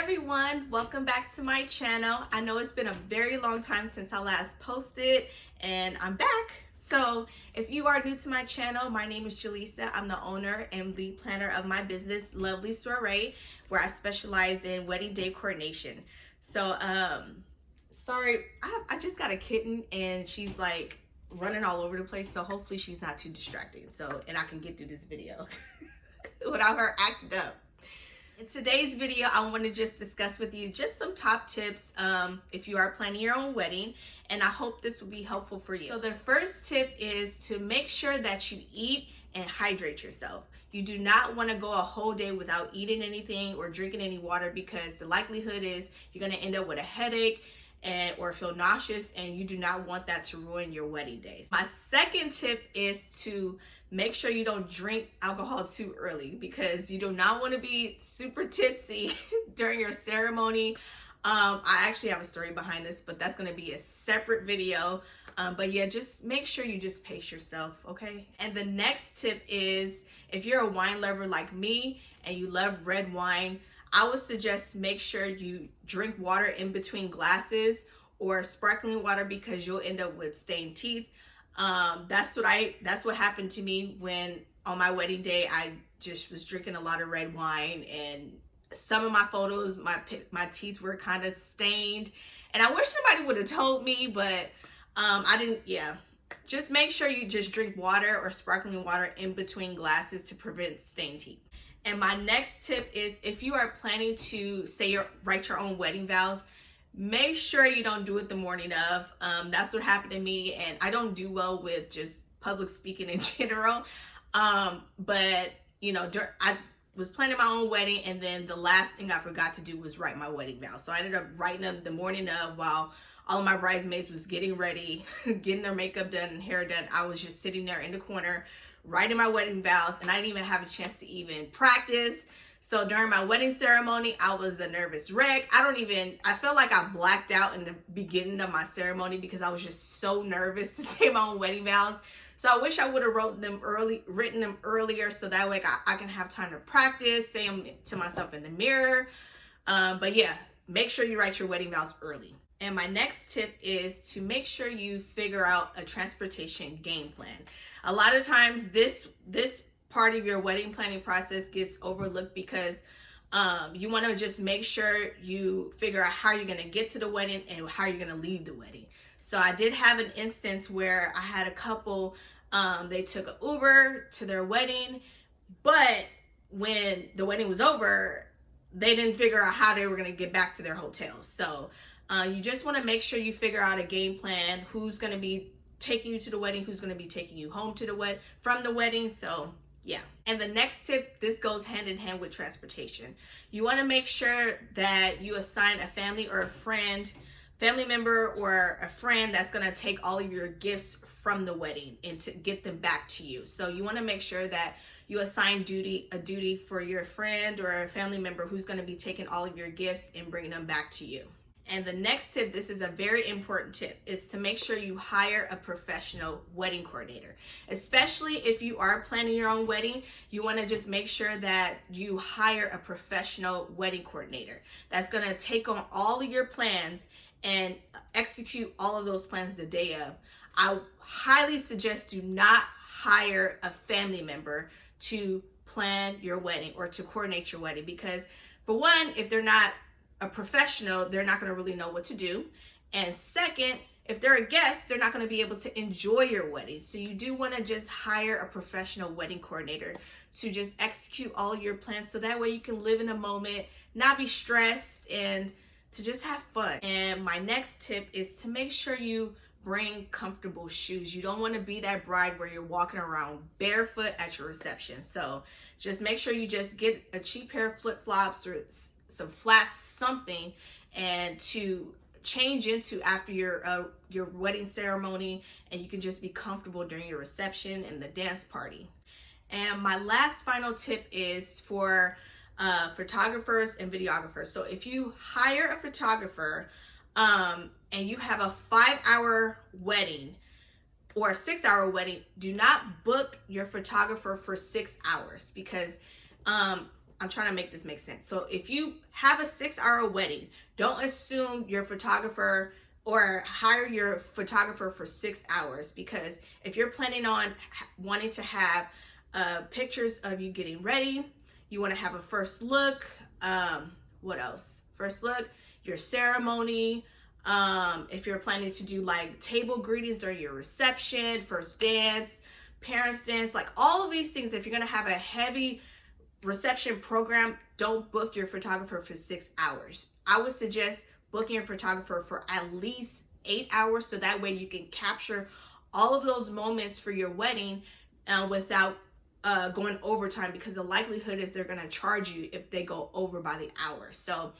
everyone, welcome back to my channel. I know it's been a very long time since I last posted and I'm back. So if you are new to my channel, my name is Jalyssa. I'm the owner and lead planner of my business, Lovely Soiree, where I specialize in wedding day coordination. So sorry, I just got a kitten and she's like running all over the place, so hopefully she's not too distracting, and I can get through this video without her acting up. In today's video, I want to just discuss with you just some top tips if you are planning your own wedding, and I hope this will be helpful for you. So the first tip is to make sure that you eat and hydrate yourself. You do not want to go a whole day without eating anything or drinking any water, because the likelihood is you're going to end up with a headache or feel nauseous, and you do not want that to ruin your wedding day. My second tip is to make sure you don't drink alcohol too early, because you do not want to be super tipsy during your ceremony. I actually have a story behind this, but that's going to be a separate video. But yeah, just make sure you just pace yourself, okay? And the next tip is, if you're a wine lover like me and you love red wine, I would suggest make sure you drink water in between glasses or sparkling water, because you'll end up with stained teeth. That's what happened to me when on my wedding day I just was drinking a lot of red wine, and some of my photos, my teeth were kind of stained, and I wish somebody would have told me, but I didn't. Yeah, just make sure you just drink water or sparkling water in between glasses to prevent stained teeth. And my next tip is, if you are planning to write your own wedding vows, make sure you don't do it the morning of. That's what happened to me, and I don't do well with just public speaking in general. But you know, I was planning my own wedding, and then the last thing I forgot to do was write my wedding vows. So I ended up writing them the morning of, while all of my bridesmaids was getting ready, getting their makeup done and hair done. I was just sitting there in the corner writing my wedding vows, and I didn't even have a chance to even practice. So during my wedding ceremony, I was a nervous wreck. I felt like I blacked out in the beginning of my ceremony because I was just so nervous to say my own wedding vows. So I wish I would have written them earlier, so that way I can have time to practice, say them to myself in the mirror. But yeah, make sure you write your wedding vows early. And my next tip is to make sure you figure out a transportation game plan. A lot of times this part of your wedding planning process gets overlooked, because you want to just make sure you figure out how you're going to get to the wedding and how you're going to leave the wedding. So I did have an instance where I had a couple, they took an Uber to their wedding, but when the wedding was over, they didn't figure out how they were going to get back to their hotel. So you just want to make sure you figure out a game plan, who's going to be taking you to the wedding, who's going to be taking you home to from the wedding. So yeah. And the next tip, this goes hand in hand with transportation. You want to make sure that you assign a family member or a friend that's going to take all of your gifts from the wedding and to get them back to you. So you want to make sure that you assign a duty for your friend or a family member who's going to be taking all of your gifts and bringing them back to you. And the next tip, this is a very important tip, is to make sure you hire a professional wedding coordinator. Especially if you are planning your own wedding, you want to just make sure that you hire a professional wedding coordinator that's going to take on all of your plans and execute all of those plans the day of. I highly suggest do not hire a family member to plan your wedding or to coordinate your wedding, because for one, if they're not a professional, they're not going to really know what to do. And second, if they're a guest, they're not going to be able to enjoy your wedding. So you do want to just hire a professional wedding coordinator to just execute all of your plans, so that way you can live in the moment, not be stressed, and to just have fun. And my next tip is to make sure you bring comfortable shoes. You don't want to be that bride where you're walking around barefoot at your reception. So just make sure you just get a cheap pair of flip-flops or some flats, something, and to change into after your wedding ceremony, and you can just be comfortable during your reception and the dance party. And my last final tip is for photographers and videographers. So if you hire a photographer and you have a 5-hour wedding or a 6-hour wedding, do not book your photographer for 6 hours, because I'm trying to make this make sense. So if you have a 6-hour wedding, don't assume your photographer or hire your photographer for 6 hours, because if you're planning on wanting to have pictures of you getting ready, you want to have a first look, what else? First look, your ceremony, if you're planning to do like table greetings during your reception, first dance, parents dance, like all of these things, if you're going to have a heavy reception program, don't book your photographer for 6 hours. I would suggest booking your photographer for at least 8 hours, so that way you can capture all of those moments for your wedding without going overtime, because the likelihood is they're going to charge you if they go over by the hour. So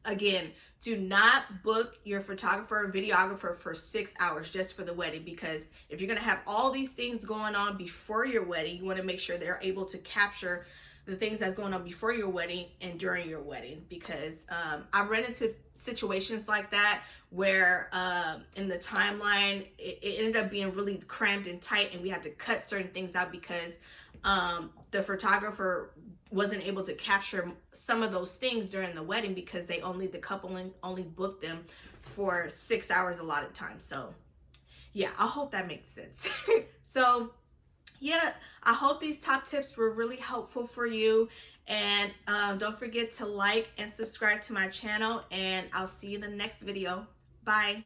again, do not book your photographer or videographer for 6 hours just for the wedding, because if you're going to have all these things going on before your wedding, you want to make sure they're able to capture the things that's going on before your wedding and during your wedding. Because I've run into situations like that where in the timeline it ended up being really cramped and tight, and we had to cut certain things out because the photographer wasn't able to capture some of those things during the wedding, because the couple only booked them for 6 hours a lot of times. So yeah, I hope that makes sense. So yeah, I hope these top tips were really helpful for you. And don't forget to like and subscribe to my channel, and I'll see you in the next video. Bye.